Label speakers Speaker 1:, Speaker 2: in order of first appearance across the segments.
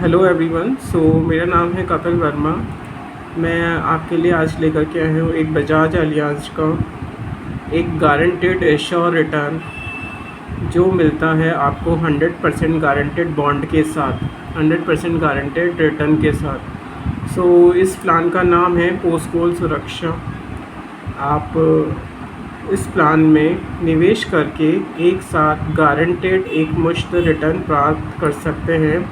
Speaker 1: Hello everyone. मेरा नाम है कपिल वर्मा। मैं आपके लिए आज लेकर के आया हूँ एक बजाज अलियांज का एक गारंटेड एश्योर रिटर्न जो मिलता है आपको 100% गारंटेड बॉन्ड के साथ, 100% गारंटेड रिटर्न के साथ। इस प्लान का नाम है पोस्ट गोल्ड सुरक्षा। आप इस प्लान में निवेश करके एक साथ गारंटेड एक मुश्त रिटर्न प्राप्त कर सकते हैं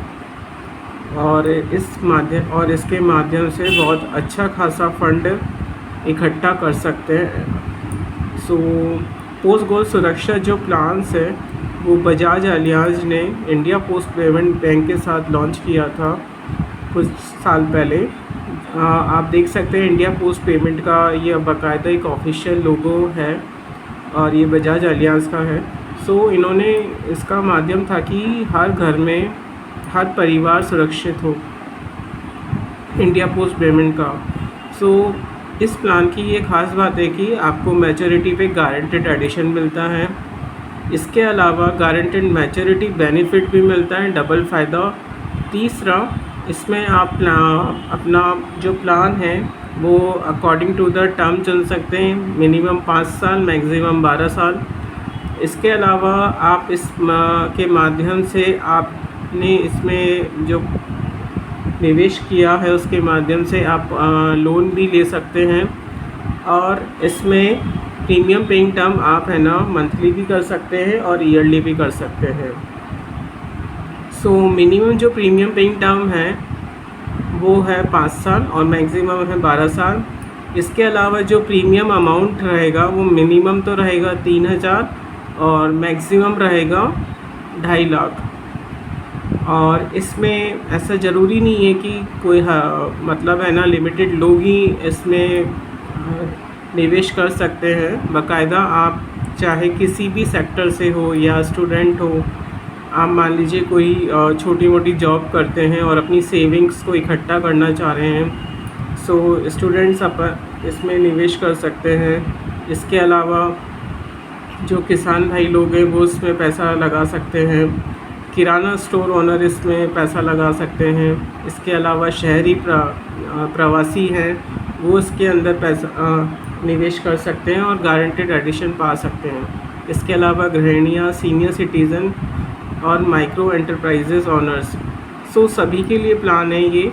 Speaker 1: और इसके माध्यम से बहुत अच्छा खासा फंड इकट्ठा कर सकते हैं। पोस्ट गोल्ड सुरक्षा जो प्लान्स है वो बजाज अलियांज ने इंडिया पोस्ट पेमेंट बैंक के साथ लॉन्च किया था कुछ साल पहले। आप देख सकते हैं इंडिया पोस्ट पेमेंट का ये बाकायदा एक ऑफिशियल लोगो है और ये बजाज अलियांज का है। इन्होंने इसका माध्यम था कि हर घर में हर परिवार सुरक्षित हो इंडिया पोस्ट पेमेंट का। इस प्लान की ये ख़ास बात है कि आपको मैच्योरिटी पे गारंटेड एडिशन मिलता है। इसके अलावा गारंटेड मैच्योरिटी बेनिफिट भी मिलता है, डबल फ़ायदा। तीसरा, इसमें आप अपना जो प्लान है वो अकॉर्डिंग टू द टर्म चल सकते हैं, मिनिमम 5 साल मैक्सिमम 12 साल। इसके अलावा आप के माध्यम से आपने इसमें जो निवेश किया है उसके माध्यम से आप लोन भी ले सकते हैं और इसमें प्रीमियम पेइंग टर्म आप है ना मंथली भी कर सकते हैं और ईयरली भी कर सकते हैं। मिनिमम जो प्रीमियम पेइंग टर्म है वो है 5 साल और मैक्सिमम है 12 साल। इसके अलावा जो प्रीमियम अमाउंट रहेगा वो मिनिमम तो रहेगा 3,000 और मैक्सिमम रहेगा 2.5 लाख। और इसमें ऐसा ज़रूरी नहीं है कि कोई मतलब है ना लिमिटेड लोग ही इसमें निवेश कर सकते हैं। बाकायदा आप चाहे किसी भी सेक्टर से हो या स्टूडेंट हो, आप मान लीजिए कोई छोटी मोटी जॉब करते हैं और अपनी सेविंग्स को इकट्ठा करना चाह रहे हैं, स्टूडेंट्स इसमें निवेश कर सकते हैं। इसके अलावा जो किसान भाई लोग हैं वो इसमें पैसा लगा सकते हैं, किराना स्टोर ओनर इसमें पैसा लगा सकते हैं। इसके अलावा शहरी प्रवासी हैं वो इसके अंदर पैसा निवेश कर सकते हैं और गारंटेड एडिशन पा सकते हैं। इसके अलावा गृहिणियाँ, सीनियर सिटीज़न और माइक्रो एंटरप्राइजेज़ ओनर्स, सभी के लिए प्लान है ये।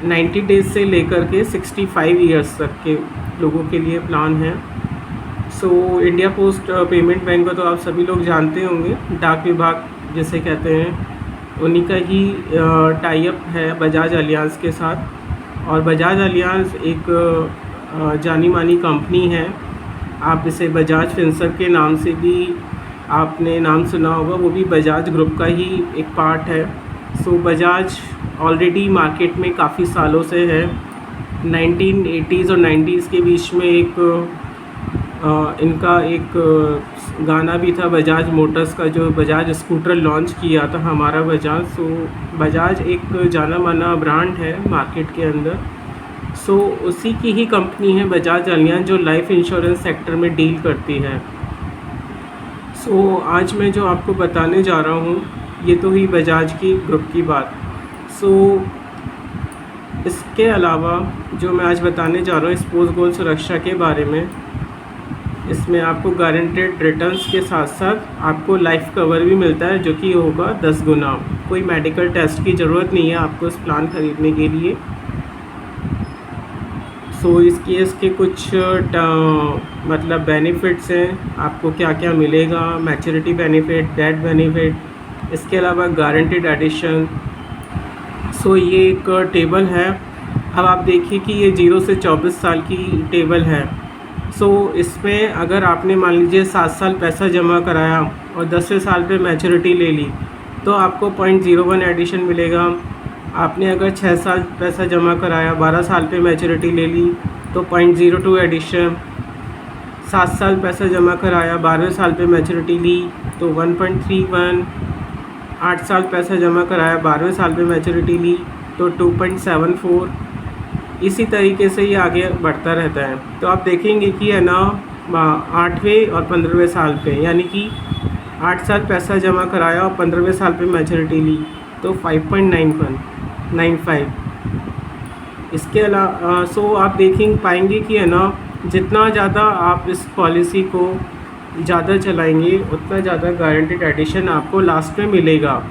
Speaker 1: 90 डेज़ से लेकर के 65 ईयर्स तक के लोगों के लिए प्लान है। इंडिया पोस्ट पेमेंट बैंक को तो आप सभी लोग जानते होंगे, डाक विभाग जिसे कहते हैं, उन्हीं का ही टाई अप है बजाज अलियांज के साथ। और बजाज अलियांज एक जानी मानी कंपनी है। आप इसे बजाज फिनसर्व के नाम से भी आपने नाम सुना होगा, वो भी बजाज ग्रुप का ही एक पार्ट है। बजाज ऑलरेडी मार्केट में काफ़ी सालों से है। 1980s और 90s के बीच में इनका एक गाना भी था बजाज मोटर्स का, जो बजाज स्कूटर लॉन्च किया था हमारा बजाज। बजाज एक जाना माना ब्रांड है मार्केट के अंदर। उसी की ही कंपनी है बजाज अलियांज जो लाइफ इंश्योरेंस सेक्टर में डील करती है। आज मैं जो आपको बताने जा रहा हूँ ये तो ही बजाज की ग्रुप की बात। इसके अलावा जो मैं आज बताने जा रहा हूँ इस पोस्ट गोल्ड सुरक्षा के बारे में, इसमें आपको गारंटेड रिटर्न्स के साथ साथ आपको लाइफ कवर भी मिलता है जो कि होगा 10 गुना। कोई मेडिकल टेस्ट की ज़रूरत नहीं है आपको इस प्लान ख़रीदने के लिए। इसके कुछ मतलब बेनिफिट्स हैं, आपको क्या क्या मिलेगा, मैच्योरिटी बेनिफिट, डेथ बेनिफिट, इसके अलावा गारंटेड एडिशन। ये एक टेबल है। अब आप देखिए कि ये 0 से 24 साल की टेबल है। इसमें अगर आपने मान लीजिए 7 साल पैसा जमा कराया और 10वें साल पे मैच्योरिटी ले ली तो आपको 0.01 एडिशन मिलेगा। आपने अगर 6 साल पैसा जमा कराया, 12 साल पे मैच्योरिटी ले ली तो 0.02 एडिशन। 7 साल पैसा जमा कराया, 12वें साल पे मैच्योरिटी ली तो 1.31। 8 साल पैसा जमा कराया, 12वें साल पे मैच्योरिटी ली तो 2.74। इसी तरीके से ये आगे बढ़ता रहता है। तो आप देखेंगे कि है ना 8वें और 15वें साल पे, यानी कि 8 साल पैसा जमा कराया और 15वें साल पे मैच्योरिटी ली तो 5.95। इसके अलावा सो आप देखें पाएंगे कि है ना, जितना ज़्यादा आप इस पॉलिसी को ज़्यादा चलाएंगे उतना ज़्यादा गारंटेड एडिशन आपको लास्ट में मिलेगा।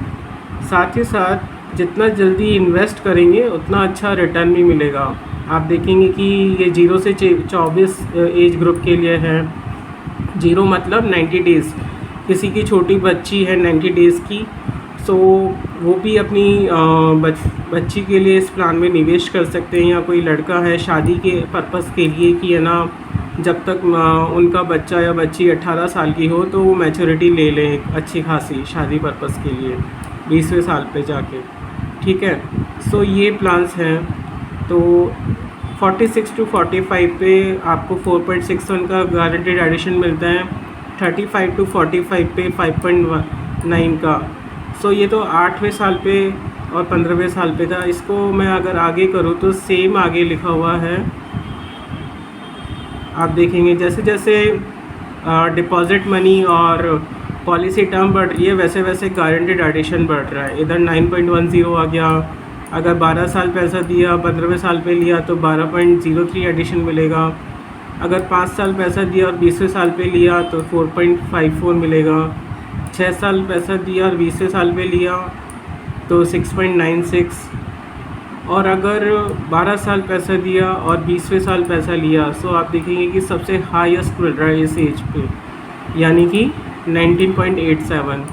Speaker 1: साथ ही साथ जितना जल्दी इन्वेस्ट करेंगे उतना अच्छा रिटर्न भी मिलेगा। आप देखेंगे कि ये 0 से 24 एज ग्रुप के लिए है। 0 मतलब 90 डेज़, किसी की छोटी बच्ची है 90 डेज़ की, सो वो भी अपनी बच्ची के लिए इस प्लान में निवेश कर सकते हैं, या कोई लड़का है शादी के पर्पस के लिए कि है ना, जब तक उनका बच्चा या बच्ची 18 साल की हो तो वो मैच्योरिटी ले लें अच्छी खासी शादी पर्पस के लिए 20वें साल पे जाके। ठीक है, सो ये प्लान्स हैं। तो 46 to 45 पे आपको 4.61 का गारंटेड एडिशन मिलता है, 35 to 45 पे 5.9 का। सो ये तो 8वें साल पे और 15वें साल पे था। इसको मैं अगर आगे करूँ तो सेम आगे लिखा हुआ है। आप देखेंगे जैसे जैसे डिपॉजिट मनी और पॉलिसी टर्म बढ़ रही है वैसे वैसे गारंटेड एडिशन बढ़ रहा है। इधर 9.10 आ गया, अगर 12 साल पैसा दिया 15वें साल पे लिया तो 12.03 एडिशन मिलेगा। अगर 5 साल पैसा दिया और 20वें साल पे लिया तो 4.54 मिलेगा। 6 साल पैसा दिया और 20वें साल पे लिया तो 6.96। और अगर 12 साल पैसा दिया और 20वें साल पैसा लिया सो आप देखेंगे कि सबसे हाईएस्ट मिल रहा है इस एज पे, यानी कि 19.87।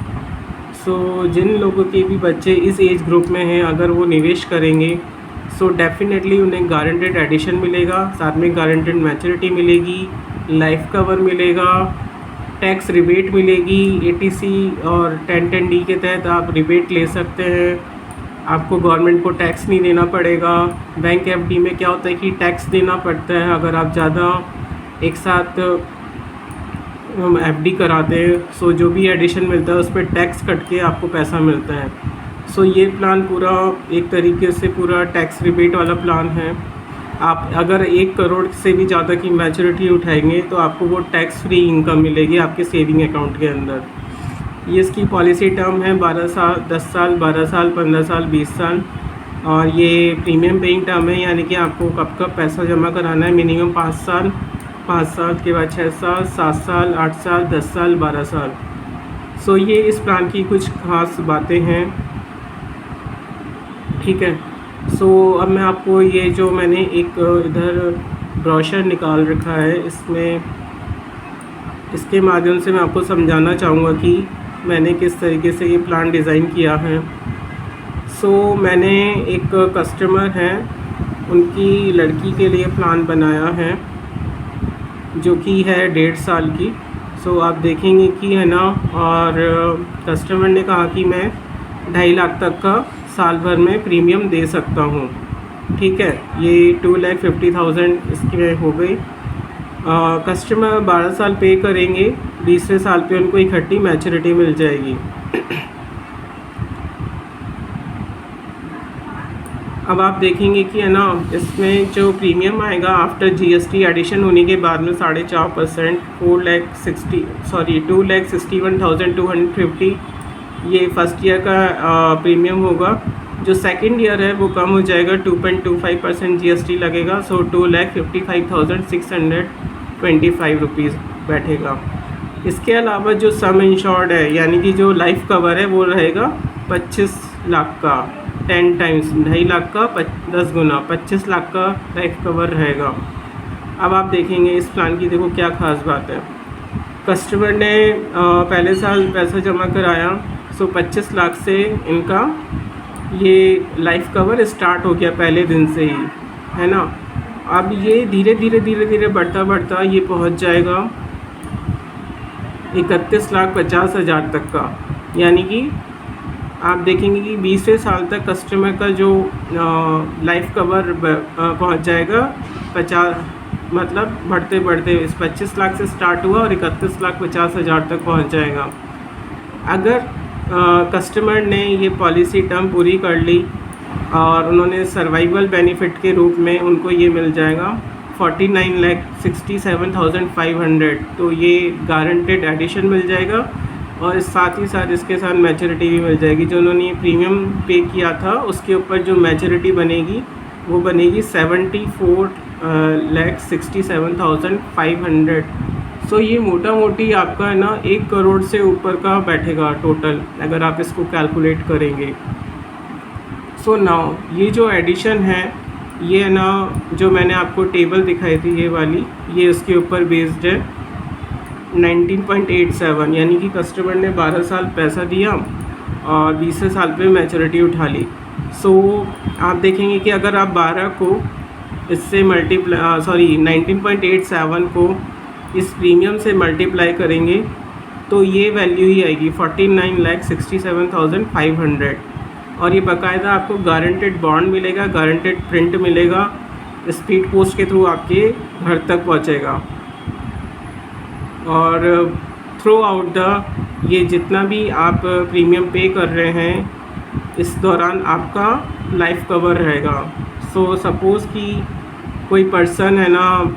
Speaker 1: सो जिन लोगों के भी बच्चे इस एज ग्रुप में हैं अगर वो निवेश करेंगे सो डेफिनेटली उन्हें गारंटेड एडिशन मिलेगा, साथ में गारंटेड मैच्योरिटी मिलेगी, लाइफ कवर मिलेगा, टैक्स रिबेट मिलेगी। ATC और 1010D के तहत आप रिबेट ले सकते हैं, आपको गवर्नमेंट को टैक्स नहीं देना पड़ेगा। बैंक FD में क्या होता है कि टैक्स देना पड़ता है अगर आप ज़्यादा एक साथ FD कराते हैं। सो जो भी एडिशन मिलता है उस पर टैक्स कट के आपको पैसा मिलता है। सो ये प्लान पूरा एक तरीके से पूरा टैक्स रिबेट वाला प्लान है। आप अगर 1 करोड़ से भी ज़्यादा की मैच्योरिटी उठाएंगे तो आपको वो टैक्स फ्री इनकम मिलेगी आपके सेविंग अकाउंट के अंदर। ये इसकी पॉलिसी टर्म है 12 साल, 10 साल, 12 साल, 15 साल, 20 साल। और ये प्रीमियम पेइंग टर्म है, यानी कि आपको कब कब पैसा जमा कराना है। मिनिमम 5 साल, 5 साल के बाद 6 साल, 7 साल, 8 साल, 10 साल, 12 साल। सो ये इस प्लान की कुछ ख़ास बातें हैं। ठीक है, सो अब मैं आपको ये जो मैंने एक इधर ब्रोशर निकाल रखा है इसमें इसके माध्यम से मैं आपको समझाना चाहूँगा कि मैंने किस तरीके से ये प्लान डिज़ाइन किया है। सो मैंने एक कस्टमर हैं उनकी लड़की के लिए प्लान बनाया है जो कि है 1.5 साल की। सो आप देखेंगे कि है ना, और कस्टमर ने कहा कि मैं 2.5 लाख तक का साल भर में प्रीमियम दे सकता हूँ। ठीक है, ये 2,50,000 इसकी में हो गई। कस्टमर 12 साल पे करेंगे, 20वें साल पे उनको इकट्ठी मैच्योरिटी मिल जाएगी। अब आप देखेंगे कि है ना, इसमें जो प्रीमियम आएगा आफ्टर GST एडिशन होने के बाद में 4.5% 2,61,250 ये फर्स्ट ईयर का प्रीमियम होगा। जो सेकंड ईयर है वो कम हो जाएगा, 2.25% GST लगेगा। सो 2,55,625 रुपीज़ बैठेगा। इसके अलावा जो सम इंश्योर्ड है यानी कि जो लाइफ कवर है वो रहेगा 25 लाख का, 10 टाइम्स 2.5 लाख का 10 गुना 25 लाख का लाइफ कवर रहेगा। अब आप देखेंगे इस प्लान की देखो क्या ख़ास बात है। कस्टमर ने पहले साल पैसा जमा कराया, सो 25 लाख से इनका ये लाइफ कवर स्टार्ट हो गया पहले दिन से ही, है ना। अब ये धीरे धीरे बढ़ता बढ़ता ये पहुंच जाएगा 31,50,000 तक का, यानी कि आप देखेंगे कि 20वें साल तक कस्टमर का जो लाइफ कवर पहुंच जाएगा 50, मतलब बढ़ते बढ़ते इस 25 लाख से स्टार्ट हुआ और 31,50,000 तक पहुंच जाएगा। अगर कस्टमर ने ये पॉलिसी टर्म पूरी कर ली और उन्होंने सर्वाइवल बेनिफिट के रूप में उनको ये मिल जाएगा 49,67,500, तो ये गारंटेड एडिशन मिल जाएगा और इस साथ ही साथ इसके साथ मैच्योरिटी भी मिल जाएगी। जो उन्होंने ये प्रीमियम पे किया था उसके ऊपर जो मैच्योरिटी बनेगी वो बनेगी 74,67,500। सो ये मोटा मोटी आपका है ना 1 करोड़ से ऊपर का बैठेगा टोटल, अगर आप इसको कैलकुलेट करेंगे। सो नाउ ये जो एडिशन है ये है ना, जो मैंने आपको टेबल दिखाई थी ये वाली, ये उसके ऊपर बेस्ड है 19.87, यानी कि कस्टमर ने 12 साल पैसा दिया और 20 साल पे मैच्योरिटी उठा ली। सो आप देखेंगे कि अगर आप 12 को इससे 19.87 को इस प्रीमियम से मल्टीप्लाई करेंगे तो ये वैल्यू ही आएगी 49,67,500। और ये बाकायदा आपको गारंटेड बॉन्ड मिलेगा, गारंटेड प्रिंट मिलेगा, स्पीड पोस्ट के थ्रू आपके घर तक पहुंचेगा। और थ्रू आउट द ये जितना भी आप प्रीमियम पे कर रहे हैं इस दौरान आपका लाइफ कवर रहेगा। सो सपोज़ कि कोई पर्सन है ना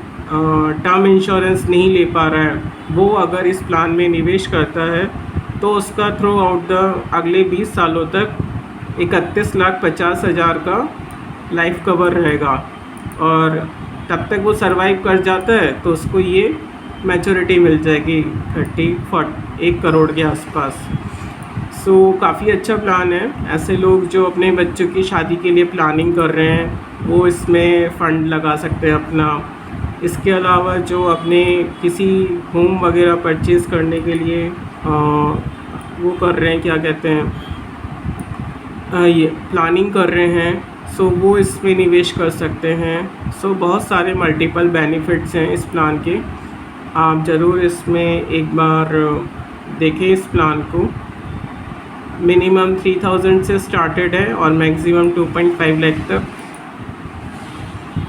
Speaker 1: टर्म इंश्योरेंस नहीं ले पा रहा है, वो अगर इस प्लान में निवेश करता है तो उसका थ्रू आउट द अगले 20 सालों तक 31,50,000 का लाइफ कवर रहेगा। और तब तक वो सरवाइव कर जाता है तो उसको ये मैच्योरिटी मिल जाएगी 1 करोड़ के आसपास। सो काफ़ी अच्छा प्लान है। ऐसे लोग जो अपने बच्चों की शादी के लिए प्लानिंग कर रहे हैं वो इसमें फ़ंड लगा सकते हैं अपना। इसके अलावा जो अपने किसी होम वगैरह परचेज़ करने के लिए वो कर रहे हैं, क्या कहते हैं, ये प्लानिंग कर रहे हैं, सो वो इसमें निवेश कर सकते हैं। सो बहुत सारे मल्टीपल बेनिफिट्स हैं इस प्लान के। आप ज़रूर इसमें एक बार देखें इस प्लान को। मिनिमम 3,000 से स्टार्टेड है और मैक्सिमम 2.5 लाख तक।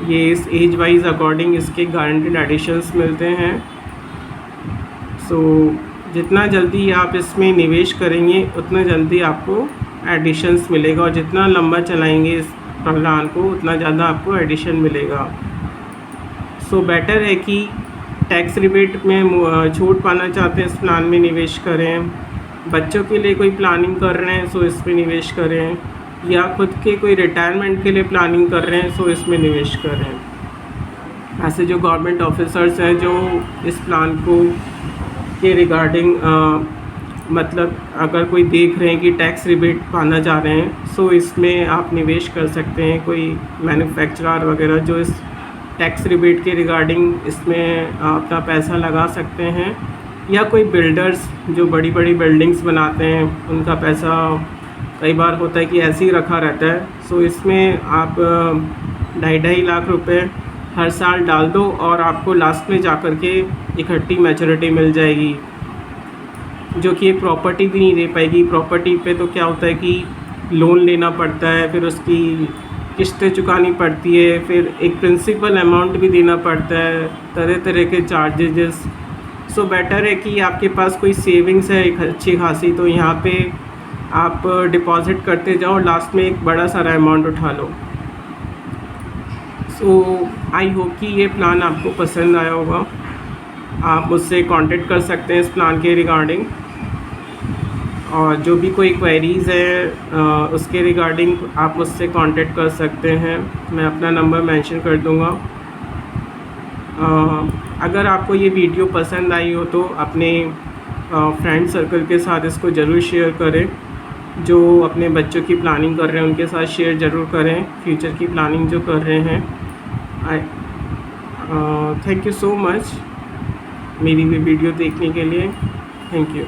Speaker 1: ये इस एज वाइज अकॉर्डिंग इसके गारंटेड एडिशंस मिलते हैं। सो जितना जल्दी आप इसमें निवेश करेंगे उतना जल्दी आपको एडिशंस मिलेगा, और जितना लंबा चलाएंगे इस प्लान को उतना ज़्यादा आपको एडिशन मिलेगा। सो बेटर है कि टैक्स रिबेट में छूट पाना चाहते हैं इस प्लान में निवेश करें, बच्चों के लिए कोई प्लानिंग कर रहे हैं सो इसमें निवेश करें, या खुद के कोई रिटायरमेंट के लिए प्लानिंग कर रहे हैं सो इसमें निवेश करें। ऐसे जो गवर्नमेंट ऑफिसर्स हैं जो इस प्लान को के रिगार्डिंग मतलब अगर कोई देख रहे हैं कि टैक्स रिबेट पाना चाह रहे हैं सो इसमें आप निवेश कर सकते हैं। कोई मैन्युफैक्चरर वगैरह जो इस टैक्स रिबेट के रिगार्डिंग इसमें अपना पैसा लगा सकते हैं, या कोई बिल्डर्स जो बड़ी बड़ी बिल्डिंग्स बनाते हैं उनका पैसा कई बार होता है कि ऐसे ही रखा रहता है। सो इसमें आप 2.5 लाख रुपए हर साल डाल दो और आपको लास्ट में जाकर के इकट्ठी मैच्योरिटी मिल जाएगी, जो कि एक प्रॉपर्टी भी नहीं दे पाएगी। प्रॉपर्टी पे तो क्या होता है कि लोन लेना पड़ता है, फिर उसकी किस्तें चुकानी पड़ती है, फिर एक प्रिंसिपल अमाउंट भी देना पड़ता है, तरह तरह के चार्जेस। सो बेटर है कि आपके पास कोई सेविंग्स है एक अच्छी खासी, तो यहाँ पे आप डिपॉजिट करते जाओ, लास्ट में एक बड़ा सारा अमाउंट उठा लो। सो आई होप कि ये प्लान आपको पसंद आया होगा। आप मुझसे कांटेक्ट कर सकते हैं इस प्लान के रिगार्डिंग, और जो भी कोई क्वेरीज़ है उसके रिगार्डिंग आप मुझसे कांटेक्ट कर सकते हैं। मैं अपना नंबर मेंशन कर दूंगा। अगर आपको ये वीडियो पसंद आई हो तो अपने फ्रेंड सर्कल के साथ इसको ज़रूर शेयर करें। जो अपने बच्चों की प्लानिंग कर रहे हैं उनके साथ शेयर ज़रूर करें, फ्यूचर की प्लानिंग जो कर रहे हैं। थैंक यू सो मच मेरी भी वीडियो देखने के लिए। Thank you.